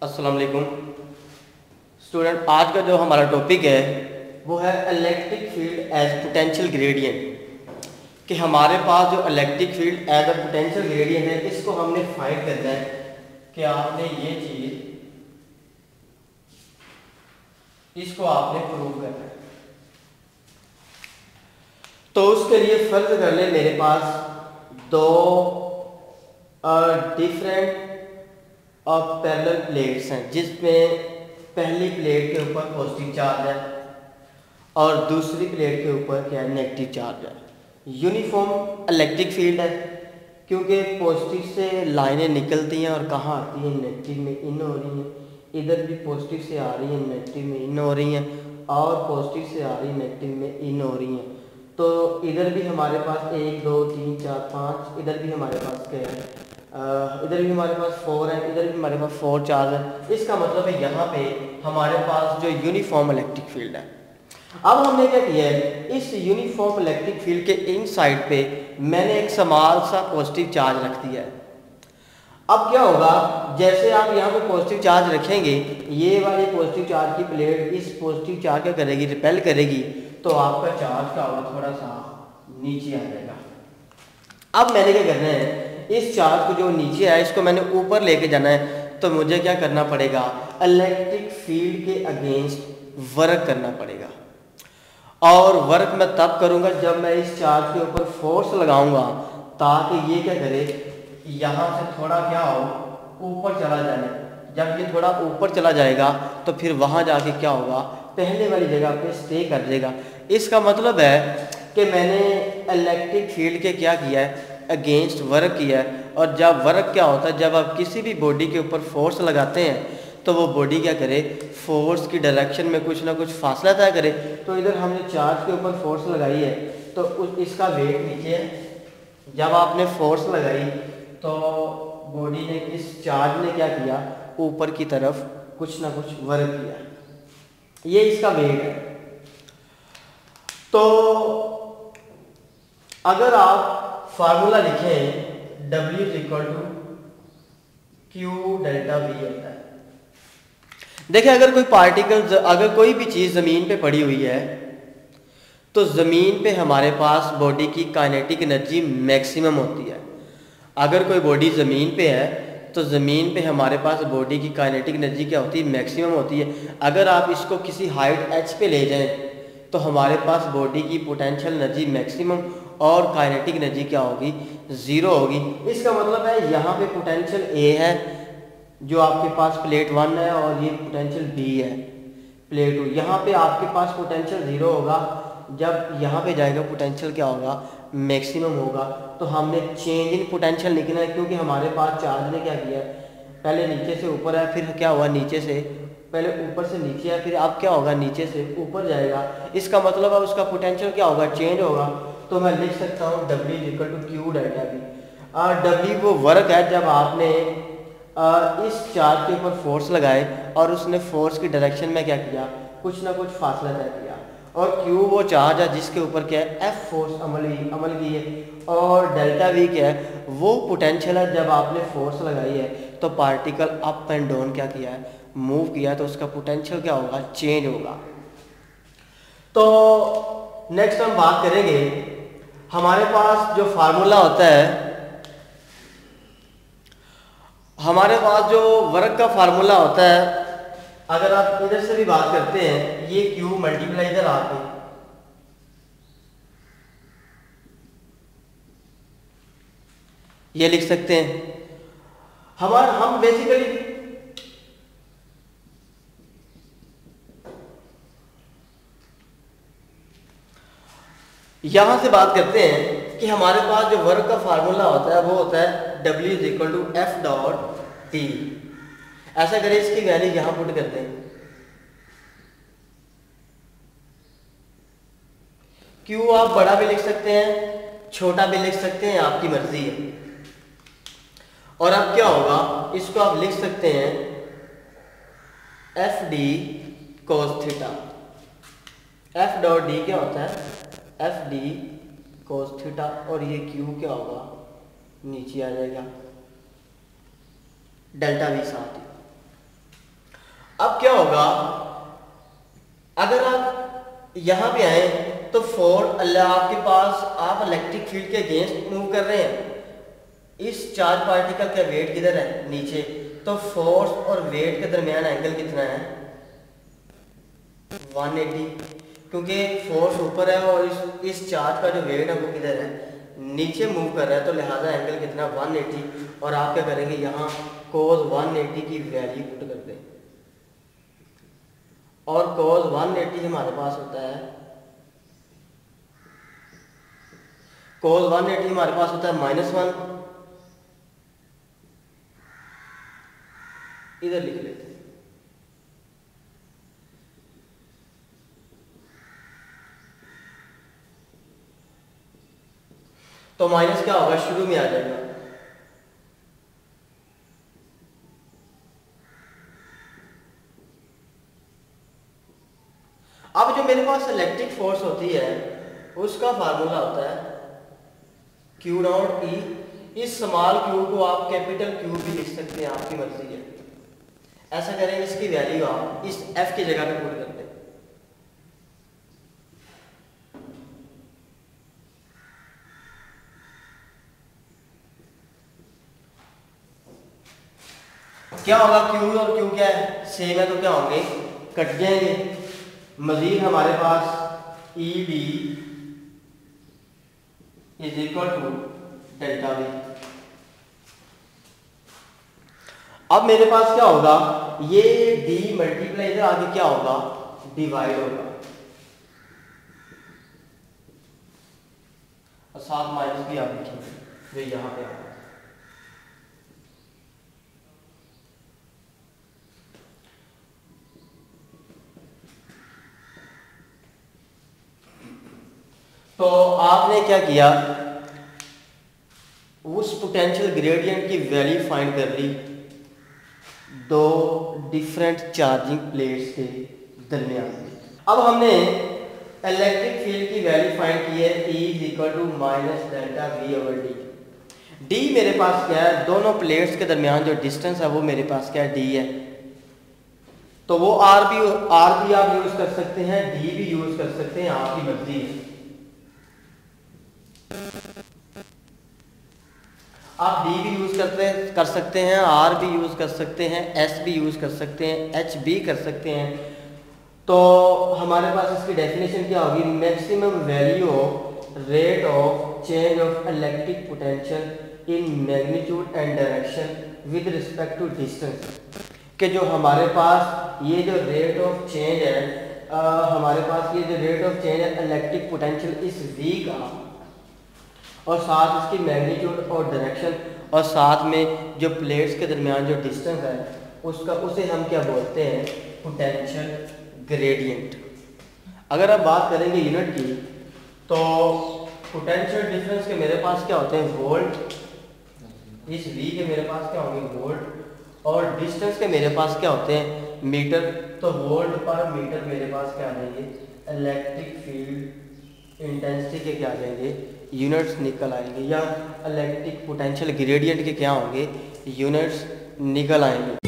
अस्सलाम वालेकुम स्टूडेंट। आज का जो हमारा टॉपिक है वो है electric field as potential gradient. कि हमारे पास जो electric field as a potential gradient है इसको हमने फाइंड करना है कि आपने ये चीज़ इसको आपने प्रूव करना है। तो उसके लिए फर्ज कर ले मेरे पास दो डिफरेंट और पैरेलल प्लेट्स हैं जिसमें पहली प्लेट के ऊपर पॉजिटिव चार्ज है और दूसरी प्लेट के ऊपर क्या है, नेगेटिव चार्ज है। यूनिफॉर्म इलेक्ट्रिक फील्ड है क्योंकि पॉजिटिव से लाइनें निकलती हैं और कहाँ आती हैं, नेगेटिव में इन हो रही हैं। इधर भी पॉजिटिव से आ रही हैं, नेगेटिव में इन हो रही हैं और पॉजिटिव से आ रही है, नेगेटिव में इन हो रही हैं। तो इधर भी हमारे पास 1 2 3 4 5, इधर भी हमारे पास क्या है, इधर भी हमारे पास 4 है, इधर भी हमारे पास 4 चार्ज है। इसका मतलब है यहाँ पे हमारे पास जो यूनिफॉर्म इलेक्ट्रिक फील्ड है। अब हमने क्या किया है, इस यूनिफॉर्म इलेक्ट्रिक फील्ड के इन साइड पे मैंने एक स्मॉल सा पॉजिटिव चार्ज रख दिया है। अब क्या होगा, जैसे आप यहाँ पे पॉजिटिव चार्ज रखेंगे, ये वाली पॉजिटिव चार्ज की प्लेट इस पॉजिटिव चार्ज क्या करेगी, रिपेल करेगी, तो आपका चार्ज का होगा थोड़ा सा नीचे आ जाएगा। अब मैंने क्या करना है, इस चार्ज को जो नीचे है इसको मैंने ऊपर लेके जाना है। तो मुझे क्या करना पड़ेगा, इलेक्ट्रिक फील्ड के अगेंस्ट वर्क करना पड़ेगा। और वर्क मैं तब करूँगा जब मैं इस चार्ज के ऊपर फोर्स लगाऊंगा ताकि ये क्या करे, यहाँ से थोड़ा क्या हो, ऊपर चला जाए। जब ये थोड़ा ऊपर चला जाएगा तो फिर वहाँ जाके क्या होगा, पहले वाली जगह पे स्टे कर देगा। इसका मतलब है कि मैंने इलेक्ट्रिक फील्ड के क्या किया है, अगेंस्ट वर्क किया है। और जब वर्क क्या होता है, जब आप किसी भी बॉडी के ऊपर फोर्स लगाते हैं तो वो बॉडी क्या करे, फोर्स की डायरेक्शन में कुछ ना कुछ फासला तय करे। तो इधर हमने चार्ज के ऊपर फोर्स लगाई है तो इसका वेट नीचे है। जब आपने फोर्स लगाई तो बॉडी ने, इस चार्ज ने क्या किया, ऊपर की तरफ कुछ ना कुछ वर्क किया। ये इसका वेट है। तो अगर आप फार्मूला लिखें, W = Q डेल्टा V होता है। देखिए, अगर कोई पार्टिकल, अगर कोई भी चीज़ ज़मीन पे पड़ी हुई है तो ज़मीन पे हमारे पास बॉडी की काइनेटिक एनर्जी मैक्सिमम होती है। अगर कोई बॉडी ज़मीन पे है तो ज़मीन पे हमारे पास बॉडी की काइनेटिक एनर्जी क्या होती है, मैक्सिमम होती है। अगर आप इसको किसी हाइट h पे ले जाएं तो हमारे पास बॉडी की पोटेंशियल एनर्जी मैक्सिमम और काइनेटिक एनर्जी क्या होगी, 0 होगी। इसका मतलब है यहाँ पे पोटेंशियल A है जो आपके पास प्लेट 1 है और ये पोटेंशियल B है प्लेट 2। यहाँ पे आपके पास पोटेंशियल 0 होगा, जब यहाँ पे जाएगा पोटेंशियल क्या होगा, मैक्सिमम होगा। तो हमने चेंज इन पोटेंशियल लिखना है क्योंकि हमारे पास चार्ज ने क्या किया है, पहले नीचे से ऊपर है, फिर क्या हुआ, नीचे से, पहले ऊपर से नीचे है, फिर अब क्या होगा, नीचे से ऊपर जाएगा। इसका मतलब है उसका पोटेंशियल क्या होगा, चेंज होगा। तो मैं लिख सकता हूँ W = Q delta V। W वो वर्क है जब आपने इस चार्ज के ऊपर फोर्स लगाए और उसने फोर्स की डायरेक्शन में क्या किया, कुछ ना कुछ फासला तय किया। और Q वो चार्ज है जिसके ऊपर क्या है, F फोर्स अमल की है। और डेल्टा V क्या है, वो पोटेंशियल है जब आपने फोर्स लगाई है तो पार्टिकल अप एंड डाउन क्या किया है, मूव किया, तो उसका पोटेंशियल क्या होगा, चेंज होगा। तो नेक्स्ट हम बात करेंगे, हमारे पास जो फार्मूला होता है, हमारे पास जो वर्क का फार्मूला होता है, अगर आप इधर से भी बात करते हैं, ये Q मल्टीप्लाई इधर आके ये लिख सकते हैं। हम बेसिकली यहां से बात करते हैं कि हमारे पास जो वर्क का फार्मूला होता है वो होता है W = F.T। ऐसा करें, इसकी वैल्यू यहां पुट करते हैं। Q आप बड़ा भी लिख सकते हैं, छोटा भी लिख सकते हैं, आपकी मर्जी है। और अब क्या होगा, इसको आप लिख सकते हैं FD cos थीटा। F.D क्या होता है, FD cos थीटा, और ये Q क्या होगा, नीचे आ जाएगा, डेल्टा V साथ। अब क्या होगा, अगर आप यहाँ पे आए तो आपके पास आप इलेक्ट्रिक फील्ड के अगेंस्ट मूव कर रहे हैं। इस चार्ज पार्टिकल का वेट किधर है, नीचे, तो फोर्स और वेट के दरमियान एंगल कितना है, 180, क्योंकि फोर्स ऊपर है और इस चार्ज का जो वेट है वो किधर है, नीचे मूव कर रहा है, तो लिहाजा एंगल कितना 180। और आप क्या करेंगे, यहाँ cos 180 की वैल्यू पुट कर दें, और cos 180 हमारे पास होता है, cos 180 हमारे पास होता है -1, इधर लिख लेते हैं। तो माइनस क्या होगा, शुरू में आ जाएगा, अब जो मेरे पास इलेक्ट्रिक फोर्स होती है उसका फार्मूला होता है Q नॉट E। इस स्मॉल q को आप कैपिटल Q भी लिख सकते हैं, आपकी मर्जी है। ऐसा करेंगे, इसकी वैल्यू आप इस F की जगह पे पुट कर दें। क्या होगा, Q और Q क्या है, सेम है, तो क्या होंगे, कट जाएंगे। मजीद हमारे पास EB is equal to delta V। अब मेरे पास क्या होगा, ये D मल्टीप्लाई इधर आगे क्या होगा, डिवाइड होगा, और साथ माइनस भी आप लिखेंगे जो यहाँ पे आएगा। तो आपने क्या किया, उस पोटेंशियल ग्रेडियंट की वैल्यू फाइंड कर ली दो डिफरेंट चार्जिंग प्लेट्स के दरमियान। अब हमने इलेक्ट्रिक फील्ड की वैल्यू फाइंड की है, E is equal to minus delta V over D। D मेरे पास क्या है, दोनों प्लेट्स के दरमियान जो डिस्टेंस है वो मेरे पास क्या है, D है। तो वो R भी आप यूज कर सकते हैं, D भी यूज कर सकते हैं, आपकी मर्जी है। आप D भी यूज कर सकते हैं, R भी यूज कर सकते हैं, S भी यूज कर सकते हैं, H भी कर सकते हैं। तो हमारे पास इसकी डेफिनेशन क्या होगी, maximum value of rate of change of electric potential in magnitude and direction with respect to distance. कि जो हमारे पास ये जो रेट ऑफ चेंज है, हमारे पास ये जो रेट ऑफ चेंज है इलेक्ट्रिक पोटेंशियल इस V का, और साथ इसकी मैग्नीट्यूड और डायरेक्शन, और साथ में जो प्लेट्स के दरमियान जो डिस्टेंस है उसका, उसे हम क्या बोलते हैं, पोटेंशियल ग्रेडियंट। अगर आप बात करेंगे यूनिट की, तो पोटेंशियल डिफरेंस के मेरे पास क्या होते हैं, वोल्ट, इस V के मेरे पास क्या होंगे, वोल्ट, और डिस्टेंस के मेरे पास क्या होते हैं, मीटर। तो वोल्ट पर मीटर मेरे पास क्या आ जाएंगे, इलेक्ट्रिक फील्ड इंटेंसिटी के क्या आ जाएंगे, यूनिट्स निकल आएंगे, या इलेक्ट्रिक पोटेंशियल ग्रेडियंट के क्या होंगे, यूनिट्स निकल आएंगे।